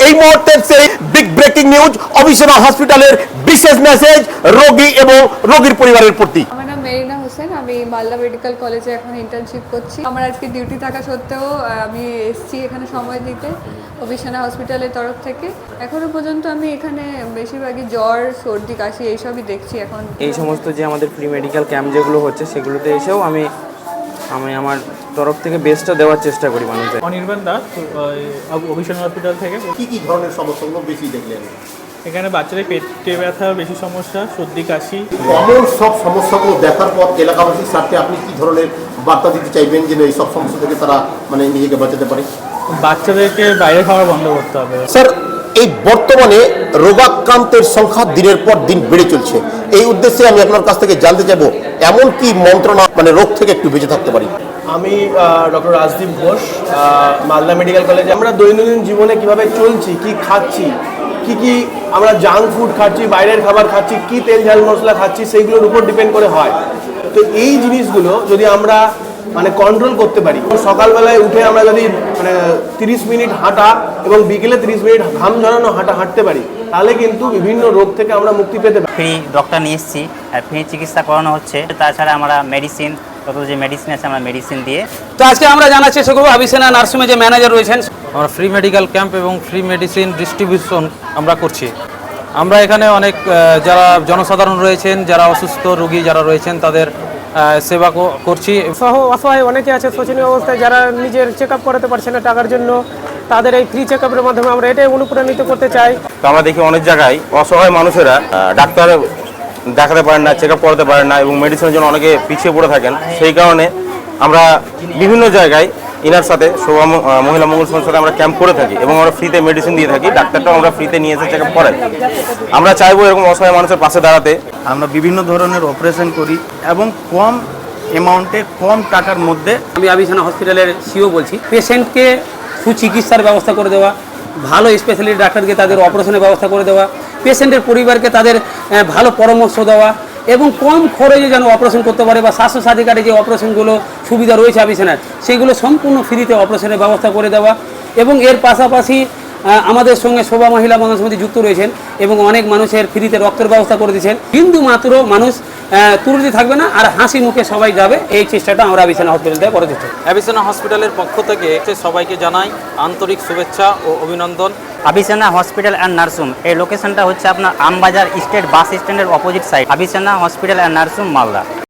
এই মুহূর্তের সেই বিগ ব্রেকিং নিউজ অবিসনা হসপিটালের বিশেষ মেসেজ রোগী এবং রোগীর পরিবারের প্রতি। আমার নাম মেরিনা হোসেন, আমি মালদা মেডিকেল কলেজে এখন ইন্টার্নশিপ করছি। আমার আজকে ডিউটি থাকা সত্ত্বেও আমি এসেছি এখানে সময় দিতে অবিসনা হসপিটালের তরফ থেকে। এখনো পর্যন্ত আমি এখানে বেশিরভাগই জ্বর, সর্দি, কাশি এইসবই দেখছি। এখন এই সমস্ত যে আমাদের ফ্রি মেডিকেল ক্যাম্প যেগুলো হচ্ছে সেগুলোতে এসেও আমি আমার তরফ থেকে বেস্টটা দেওয়ার চেষ্টা করি মানুষদের। অনির্বাণ দাস, অভিষেক হসপিটাল থেকে। কি ধরনের সমস্যাগুলো বেশি দেখলেন? এখানে বাচ্চাদের পেটে ব্যথা বেশি সমস্যা, সর্দি কাশি। কমন সব সমস্যাগুলো দেখার পর এলাকাবাসীর স্বার্থে আপনি কি ধরনের বার্তা দিতে চাইবেন যেন এই সব সমস্যা থেকে তারা নিজেকে বাঁচাতে পারে? বাচ্চাদেরকে বাইরে খাওয়া বন্ধ করতে হবে। স্যার, এই বর্তমানে রোগাক্রান্তের সংখ্যা দিনের পর দিন বেড়ে চলছে। এই উদ্দেশ্যে আমি আপনার কাছ থেকে জানতে চাইবো এমন কি মন্ত্রণা রোগ থেকে একটু বেঁচে থাকতে পারি? আমি ডক্টর রাজদীপ ঘোষ, মালদা মেডিকেল কলেজে। আমরা দৈনন্দিন জীবনে কিভাবে চলছি, কি খাচ্ছি, কি আমরা জাঙ্ক ফুড খাচ্ছি, বাইরের খাবার খাচ্ছি, কি তেল ঝাল মশলা খাচ্ছি, সেইগুলোর উপর ডিপেন্ড করে হয়। তো এই জিনিসগুলো যদি আমরা কন্ট্রোল করতে পারি, সকালবেলায় উঠে আমরা যদি 30 মিনিট হাঁটা এবং বিকেলে 30 মিনিট ঘাম ঝরানো হাঁটতে পারি, তাহলে কিন্তু বিভিন্ন রোগ থেকে আমরা মুক্তি পেতে পারি। ফ্রি ডক্টর নিয়ে এসেছি আর ফ্রি চিকিৎসা করানো হচ্ছে। তাছাড়া আমরা মেডিসিন, যত যে মেডিসিন আছে আমরা মেডিসিন দিয়ে। তো আজকে আমরা জানার চেষ্টা করবো অবিসনা নার্সিংহোমে যে ম্যানেজার রয়েছেন। আমরা ফ্রি মেডিকেল ক্যাম্প এবং ফ্রি মেডিসিন ডিস্ট্রিবিউশন আমরা করছি। আমরা এখানে অনেক যারা জনসাধারণ রয়েছেন, যারা অসুস্থ রোগী যারা রয়েছেন তাদের সেবা করছি। অসহায় অনেকে আছে শোচনীয় অবস্থায়, যারা নিজের চেক আপ করাতে পারছে না টাকার জন্য। তাদের এই ফ্রি চেক আপের মাধ্যমে আমরা এটাই অনুপ্রাণিত করতে চাই। তো আমরা দেখি অনেক জায়গায় অসহায় মানুষেরা ডাক্তার দেখাতে পারেন না, চেক আপ করাতে পারেন না এবং মেডিসিনের জন্য অনেকে পিছিয়ে পড়ে থাকেন। সেই কারণে আমরা বিভিন্ন জায়গায় ইনার সাথে মহিলা মঙ্গল সংস্থাতে আমরা ক্যাম্প করে থাকি এবং আমরা ফ্রিতে মেডিসিন দিয়ে থাকি। ডাক্তারটাও আমরা ফ্রিতে নিয়ে এসে চেক আপ করাই। আমরা চাইবো এরকম অসহায় মানুষের পাশে দাঁড়াতে। আমরা বিভিন্ন ধরনের অপারেশন করি এবং কম অ্যামাউন্টে, কম টাকার মধ্যে। আমি অবিসনা হসপিটালের সিও বলছি। পেশেন্টকে সুচিকিৎসার ব্যবস্থা করে দেওয়া, ভালো স্পেশালিস্ট ডাক্তারকে তাদের অপারেশনের ব্যবস্থা করে দেওয়া, পেশেন্টের পরিবারকে তাদের ভালো পরামর্শ দেওয়া এবং কম খরচে যেন অপারেশন করতে পারে বা স্বাস্থ্যসাথী কার্ডে যে অপারেশনগুলো সুবিধা রয়েছে অবিসনার, সেগুলো সম্পূর্ণ ফ্রিতে অপারেশনের ব্যবস্থা করে দেওয়া। এবং এর পাশাপাশি আমাদের সঙ্গে শোভা মহিলা বাংলা সমিতি যুক্ত রয়েছেন এবং অনেক মানুষের ফ্রিতে রক্তের ব্যবস্থা করে দিয়েছেন। কিন্তু মাত্র মানুষ তুরুতি থাকবে না আর হাসি মুখে সবাই যাবে, এই চেষ্টাটা আমরা অবিসনা হসপিটাল থেকে করে দিচ্ছি। অবিসনা হসপিটালের পক্ষ থেকে সবাইকে জানাই আন্তরিক শুভেচ্ছা ও অভিনন্দন। অবিসনা হসপিটাল অ্যান্ড নার্সিং এই লোকেশনটা হচ্ছে আপনার আমবাজার স্টেট বাস স্ট্যান্ডের opposite side, Abisna hospital and nursing, Malda.